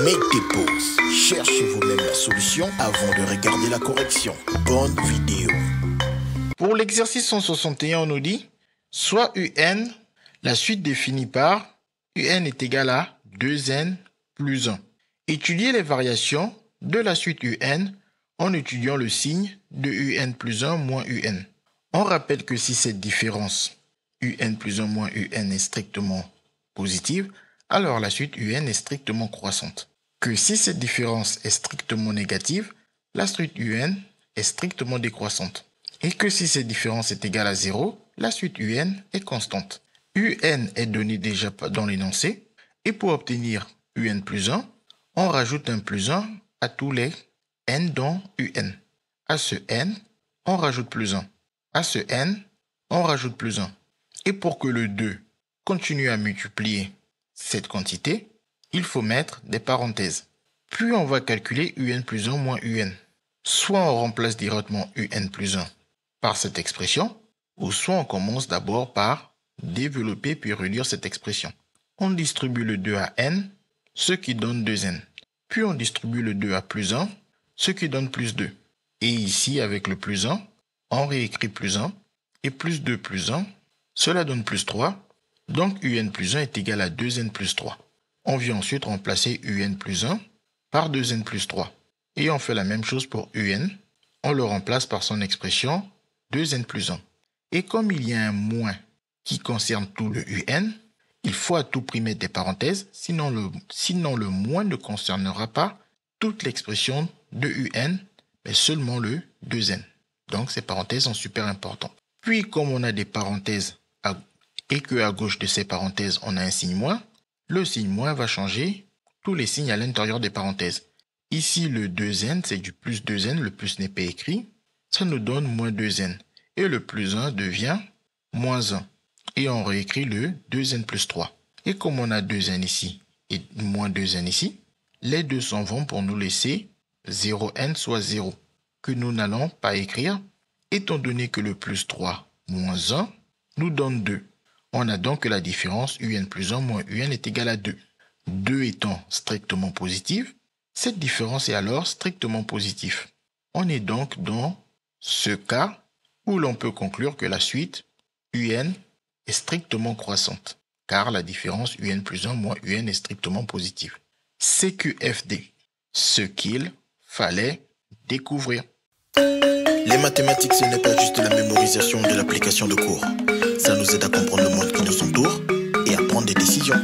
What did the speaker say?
Mettez pause, cherchez vous-même la solution avant de regarder la correction. Bonne vidéo. Pour l'exercice 161, on nous dit soit UN, la suite définie par UN est égal à 2n plus 1. Étudiez les variations de la suite UN en étudiant le signe de UN plus 1 moins UN. On rappelle que si cette différence UN plus 1 moins UN est strictement positive, alors la suite UN est strictement croissante. Que si cette différence est strictement négative, la suite UN est strictement décroissante. Et que si cette différence est égale à 0, la suite UN est constante. UN est donné déjà dans l'énoncé, et pour obtenir UN plus 1, on rajoute un plus 1 à tous les n dans UN. À ce n, on rajoute plus 1. À ce n, on rajoute plus 1. Et pour que le 2 continue à multiplier cette quantité, il faut mettre des parenthèses. Puis on va calculer UN plus 1 moins UN. Soit on remplace directement UN plus 1 par cette expression, ou soit on commence d'abord par développer puis relire cette expression. On distribue le 2 à n, ce qui donne 2n. Puis on distribue le 2 à plus 1, ce qui donne plus 2. Et ici, avec le plus 1, on réécrit plus 1, et plus 2 plus 1, cela donne plus 3. Donc UN plus 1 est égal à 2n plus 3. On vient ensuite remplacer UN plus 1 par 2n plus 3. Et on fait la même chose pour UN. On le remplace par son expression 2n plus 1. Et comme il y a un moins qui concerne tout le UN, il faut à tout prix mettre des parenthèses, sinon le moins ne concernera pas toute l'expression de UN, mais seulement le 2n. Donc ces parenthèses sont super importantes. Puis comme on a des parenthèses et qu'à gauche de ces parenthèses on a un signe moins, le signe moins va changer tous les signes à l'intérieur des parenthèses. Ici le 2n c'est du plus 2n, le plus n'est pas écrit, ça nous donne moins 2n. Et le plus 1 devient moins 1. Et on réécrit le 2n plus 3. Et comme on a 2n ici et moins 2n ici, les deux s'en vont pour nous laisser 0n soit 0, que nous n'allons pas écrire, étant donné que le plus 3 moins 1 nous donne 2. On a donc que la différence UN plus 1 moins UN est égale à 2. 2 étant strictement positive, cette différence est alors strictement positive. On est donc dans ce cas où l'on peut conclure que la suite UN est strictement croissante, car la différence UN plus 1 moins UN est strictement positive. CQFD, ce qu'il fallait découvrir. Les mathématiques, ce n'est pas juste la mémorisation de l'application de cours. Ça nous aide à comprendre le monde qui nous entoure et à prendre des décisions.